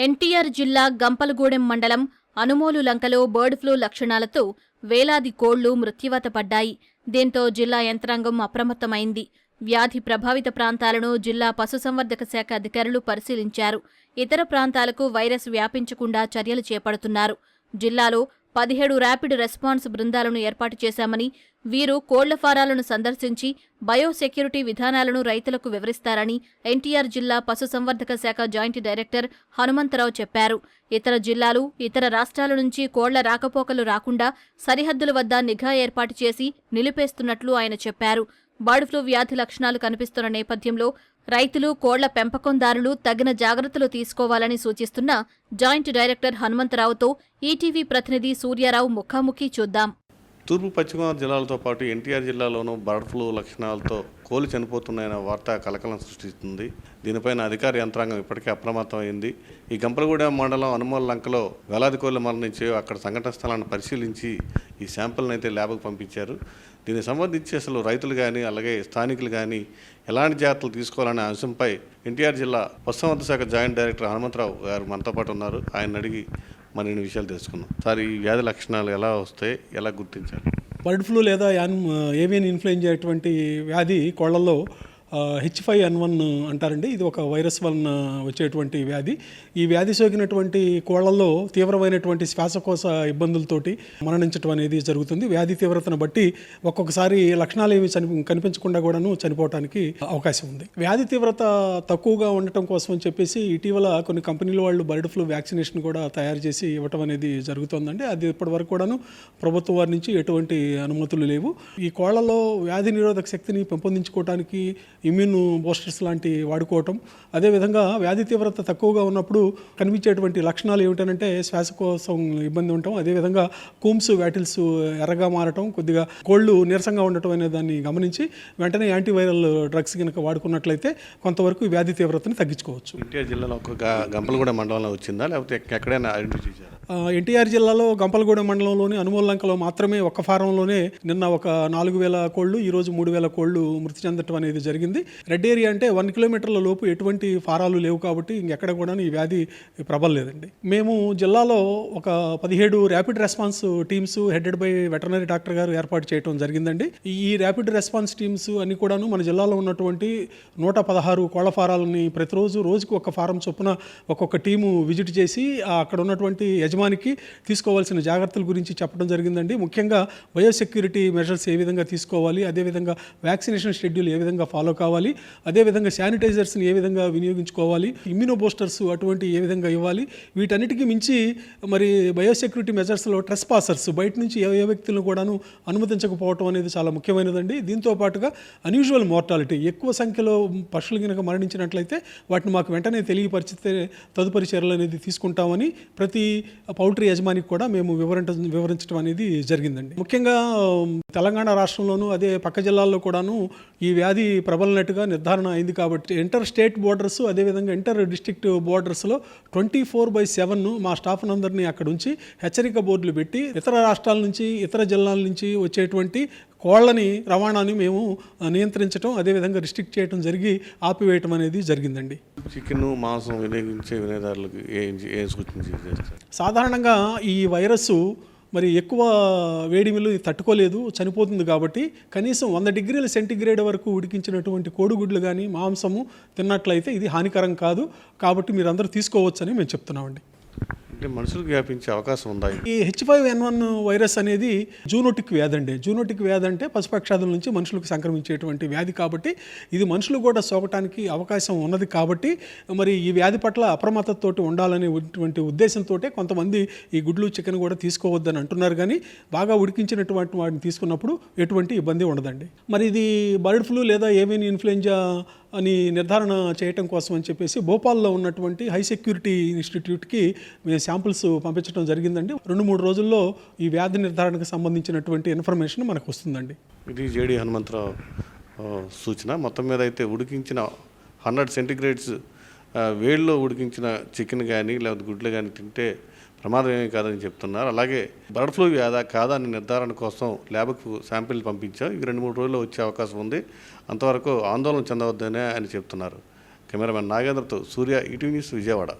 ఎన్టీఆర్ జిల్లా గంపలగూడెం మండలం అనుమోలు లంకలో బర్డ్ ఫ్లూ లక్షణాలతో వేలాది కోళ్లు మృత్యువాత పడ్డాయి. దీంతో జిల్లా యంత్రాంగం అప్రమత్తమైంది. వ్యాధి ప్రభావిత ప్రాంతాలను జిల్లా పశుసంవర్ధక శాఖ అధికారులు పరిశీలించారు. ఇతర ప్రాంతాలకు వైరస్ వ్యాపించకుండా చర్యలు చేపడుతున్నారు. జిల్లాలో 17 ర్యాపిడ్ రెస్పాన్స్ బృందాలను ఏర్పాటు చేశామని, వీరు కోళ్ల ఫారాలను సందర్శించి బయోసెక్యూరిటీ విధానాలను రైతులకు వివరిస్తారని ఎన్టీఆర్ జిల్లా పశుసంవర్ధక శాఖ జాయింట్ డైరెక్టర్ హనుమంతరావు చెప్పారు. ఇతర జిల్లాలు, ఇతర రాష్ట్రాల నుంచి కోళ్ల రాకపోకలు రాకుండా సరిహద్దుల వద్ద నిఘా ఏర్పాటు చేసి నిలిపేస్తున్నట్లు ఆయన చెప్పారు. బర్డ్ ఫ్లూ వ్యాధి లక్షణాలు కనిపిస్తున్న నేపథ్యంలో రైతులు, కోళ్ల పెంపకందారులు తగిన జాగ్రత్తలు తీసుకోవాలని సూచిస్తున్న జాయింట్ డైరెక్టర్ హనుమంతరావుతో ఈటీవీ ప్రతినిధి సూర్యారావు ముఖాముఖి చూద్దాం. తూర్పు పశ్చిమ గోదావరి పాటు ఎన్టీఆర్ జిల్లాలోనూ బర్డ్ ఫ్లూ లక్షణాలతో కోళ్లు చనిపోతున్నాయన్న వార్త కలకలం సృష్టిస్తుంది. దీనిపైన అధికార యంత్రాంగం ఇప్పటికే అప్రమత్తమైంది. ఈ గంపలగూడెం మండలం అనుమోలు లంకలో వేలాది కోళ్లు మరణించి అక్కడ సంఘటన స్థలాన్ని పరిశీలించి ఈ శాంపిల్ని అయితే ల్యాబ్కు పంపించారు. దీనికి సంబంధించి అసలు రైతులు కానీ అలాగే స్థానికులు కానీ ఎలాంటి జాగ్రత్తలు తీసుకోవాలనే అంశంపై ఎన్టీఆర్ జిల్లా పశుసంవర్ధక శాఖ జాయింట్ డైరెక్టర్ హనుమంతరావు గారు మనతో పాటు ఉన్నారు. ఆయన అడిగి మరిన్ని విషయాలు తెలుసుకున్నాం. సార్, ఈ వ్యాధి లక్షణాలు ఎలా వస్తాయి, ఎలా గుర్తించాలి? బర్డ్ ఫ్లూ లేదా ఏవియన్ ఇన్ఫ్లుయెంజా అటువంటి వ్యాధి కోళ్లలో H5N1 అంటారండి. ఇది ఒక వైరస్ వలన వచ్చేటువంటి వ్యాధి. ఈ వ్యాధి సోకినటువంటి కోళ్లలో తీవ్రమైనటువంటి శ్వాసకోశ ఇబ్బందులతోటి మరణించడం అనేది జరుగుతుంది. వ్యాధి తీవ్రతను బట్టి ఒక్కొక్కసారి లక్షణాలు ఏమి కనిపించకుండా కూడాను చనిపోవడానికి అవకాశం ఉంది. వ్యాధి తీవ్రత తక్కువగా ఉండటం కోసం అని చెప్పేసి ఇటీవల కొన్ని కంపెనీల వాళ్ళు బర్డ్ ఫ్లూ వ్యాక్సినేషన్ కూడా తయారు చేసి ఇవ్వటం అనేది జరుగుతుందండి. అది ఇప్పటి వరకు కూడాను ప్రభుత్వం వారి నుంచి ఎటువంటి అనుమతులు లేవు. ఈ కోళ్లలో వ్యాధి నిరోధక శక్తిని పెంపొందించుకోవడానికి ఇమ్యూన్ బూస్టర్స్ లాంటివి వాడుకోవటం, అదేవిధంగా వ్యాధి తీవ్రత తక్కువగా ఉన్నప్పుడు కనిపించేటువంటి లక్షణాలు ఏమిటంటే శ్వాసకోశం ఇబ్బంది ఉండటం, అదేవిధంగా కూమ్స్, వ్యాటిల్స్ ఎర్రగా మారటం, కొద్దిగా కోళ్ళు నీరసంగా ఉండటం అనే దాన్ని గమనించి వెంటనే యాంటీవైరల్ డ్రగ్స్ కనుక వాడుకున్నట్లయితే కొంతవరకు వ్యాధి తీవ్రతని తగ్గించుకోవచ్చు. ఎన్టీఆర్ జిల్లాలో ఒక గంపలగూడెం మండలంలో వచ్చిందా, లేకపోతే ఎక్కడైనా ఐడెంటిఫై చేశారా? ఎన్టీఆర్ జిల్లాలో గంపలగూడెం మండలంలోని అనుమోలు లంకలో మాత్రమే ఒక్క ఫారంలోనే నిన్న ఒక 4,000 కోళ్లు, ఈరోజు 3,000 కోళ్లు మృతి చెందటం అనేది జరిగింది. రెడ్ ఏరియా అంటే 1 కిలోమీటర్ల లోపు ఎటువంటి ఫారాలు లేవు కాబట్టి ఇంకెక్కడ కూడా ఈ వ్యాధి ప్రబలలేదండి. మేము జిల్లాలో ఒక 17 rapid response teams headed by veterinary doctor గారు ఏర్పాటు చేయడం జరిగిందండి. ఈ ర్యాపిడ్ రెస్పాన్స్ టీమ్స్ అన్ని కూడాను మన జిల్లాలో ఉన్నటువంటి 116 కోళ్ల ఫారాలని ప్రతిరోజు రోజుకు ఒక ఫారం చొప్పున ఒక్కొక్క టీము విజిట్ చేసి అక్కడ ఉన్నటువంటి యజమానికి తీసుకోవాల్సిన జాగ్రత్తల గురించి చెప్పడం జరిగిందండి. ముఖ్యంగా బయోసెక్యూరిటీ మెజర్స్ ఏ విధంగా తీసుకోవాలి, అదేవిధంగా వ్యాక్సినేషన్ షెడ్యూల్ ఏ విధంగా ఫాలో కావాలి, అదేవిధంగా శానిటైజర్స్ని ఏ విధంగా వినియోగించుకోవాలి, ఇమ్యూనో బూస్టర్స్ అటువంటి ఏ విధంగా ఇవ్వాలి, వీటన్నిటికీ మించి మరి బయోసెక్యూరిటీ మెజర్స్లో ట్రెస్ పాసర్స్ బయట నుంచి ఏ వ్యక్తులను కూడాను అనుమతించకపోవటం అనేది చాలా ముఖ్యమైనదండి. దీంతో పాటుగా అన్యూజువల్ మోర్టాలిటీ, ఎక్కువ సంఖ్యలో పశువులు కనుక మరణించినట్లయితే వాటిని మాకు వెంటనే తెలియపరిచితే తదుపరి చర్యలు అనేది తీసుకుంటామని ప్రతి పౌల్ట్రీ యజమానికి కూడా మేము వివరించడం అనేది జరిగిందండి. ముఖ్యంగా తెలంగాణ రాష్ట్రంలోనూ అదే పక్క జిల్లాల్లో కూడాను ఈ వ్యాధి ప్రబలినట్టుగా నిర్ధారణ అయింది కాబట్టి ఇంటర్ స్టేట్ బోర్డర్స్, అదేవిధంగా ఇంటర్ డిస్ట్రిక్ట్ బోర్డర్స్లో 24/7 మా స్టాఫ్ అందరినీ అక్కడ ఉంచి హెచ్చరిక బోర్డులు పెట్టి ఇతర రాష్ట్రాల నుంచి, ఇతర జిల్లాల నుంచి వచ్చేటువంటి కోళ్లని రవాణాని మేము నియంత్రించడం, అదేవిధంగా రిస్ట్రిక్ట్ చేయడం జరిగి ఆపివేయటం అనేది జరిగిందండి. చికెన్, మాంసం వినియోగించే వినియోగదారులకు ఏం సూచన చేస్తారు? సాధారణంగా ఈ వైరస్సు మరి ఎక్కువ వేడిమిలు తట్టుకోలేదు, చనిపోతుంది కాబట్టి కనీసం 100 డిగ్రీల సెంటీగ్రేడ్ వరకు ఉడికించినటువంటి కోడిగుడ్లు కానీ మాంసము తిన్నట్లయితే ఇది హానికరం కాదు. కాబట్టి మీరు అందరూ తీసుకోవచ్చని మేము చెప్తున్నామండి. అంటే మనుషులకు వ్యాపించే అవకాశం ఉందా? ఈ H5N1 వైరస్ అనేది జూనోటిక్ వ్యాధి అండి. జూనోటిక్ వ్యాధి అంటే పశుపక్షాదుల నుంచి మనుషులకు సంక్రమించేటువంటి వ్యాధి కాబట్టి ఇది మనుషులు కూడా సోకటానికి అవకాశం ఉన్నది. కాబట్టి మరి ఈ వ్యాధి పట్ల అప్రమత్తతోటి ఉండాలనేటువంటి ఉద్దేశంతో కొంతమంది ఈ గుడ్లు, చికెన్ కూడా తీసుకోవద్దని అంటున్నారు. కానీ బాగా ఉడికించినటువంటి వాటిని తీసుకున్నప్పుడు ఎటువంటి ఇబ్బంది ఉండదండి. మరి ఇది బర్డ్ ఫ్లూ లేదా ఏవియన్ ఇన్ఫ్లుయెంజా అని నిర్ధారణ చేయటం కోసం అని చెప్పేసి భోపాల్లో ఉన్నటువంటి హై సెక్యూరిటీ ఇన్స్టిట్యూట్కి మేము శాంపిల్స్ పంపించడం జరిగిందండి. 2-3 రోజుల్లో ఈ వ్యాధి నిర్ధారణకు సంబంధించినటువంటి ఇన్ఫర్మేషన్ మనకు వస్తుందండి. ఇది జేడి హనుమంతరావు సూచన. మొత్తం మీద అయితే ఉడికించిన 100 సెంటీగ్రేడ్స్ వేడిలో ఉడికించిన చికెన్ కానీ లేకపోతే గుడ్లు కానీ తింటే ప్రమాదం ఏమీ కాదని చెప్తున్నారు. అలాగే బర్డ్ ఫ్లూ వ్యాధా కాదా అని నిర్ధారణ కోసం ల్యాబ్కు శాంపిల్ పంపించాం. ఇవి 2-3 రోజుల్లో వచ్చే అవకాశం ఉంది. అంతవరకు ఆందోళన చెందవద్దనే అని చెప్తున్నారు. కెమెరామెన్ నాగేంద్రతో సూర్య, ఈటీవీ న్యూస్, విజయవాడ.